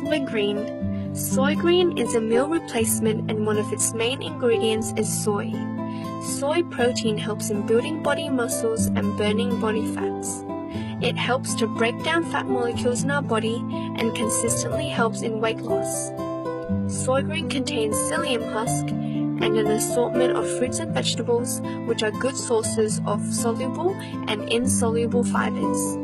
Soygreen. Soygreen is a meal replacement and one of its main ingredients is soy. Soy protein helps in building body muscles and burning body fats. It helps to break down fat molecules in our body and consistently helps in weight loss. Soygreen contains psyllium husk and an assortment of fruits and vegetables, which are good sources of soluble and insoluble fibers.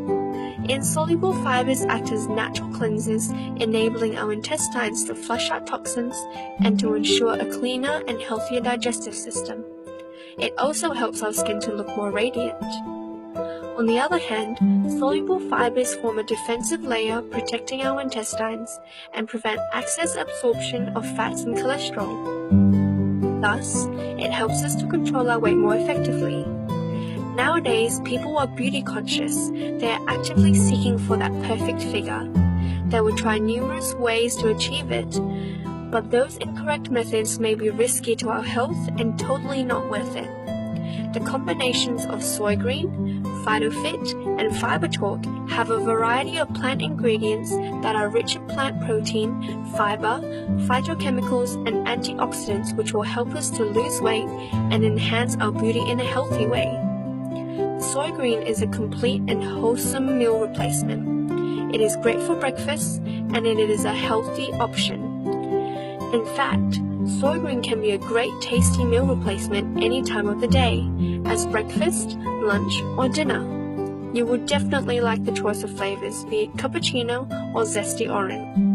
Insoluble fibers act as natural cleansers, enabling our intestines to flush out toxins and to ensure a cleaner and healthier digestive system. It also helps our skin to look more radiant. On the other hand, soluble fibers form a defensive layer protecting our intestines and prevent excess absorption of fats and cholesterol. Thus, it helps us to control our weight more effectively. Nowadays, people are beauty conscious. They are actively seeking for that perfect figure. They will try numerous ways to achieve it, but those incorrect methods may be risky to our health and totally not worth it. The combinations of Soygreen, PhytoFit, and Fiber Talk have a variety of plant ingredients that are rich in plant protein, fiber, phytochemicals, and antioxidants which will help us to lose weight and enhance our beauty in a healthy way. Soygreen is a complete and wholesome meal replacement. It is great for breakfast and it is a healthy option. In fact, Soygreen can be a great tasty meal replacement any time of the day, as breakfast, lunch, or dinner. You will definitely like the choice of flavors, be it cappuccino or zesty orange.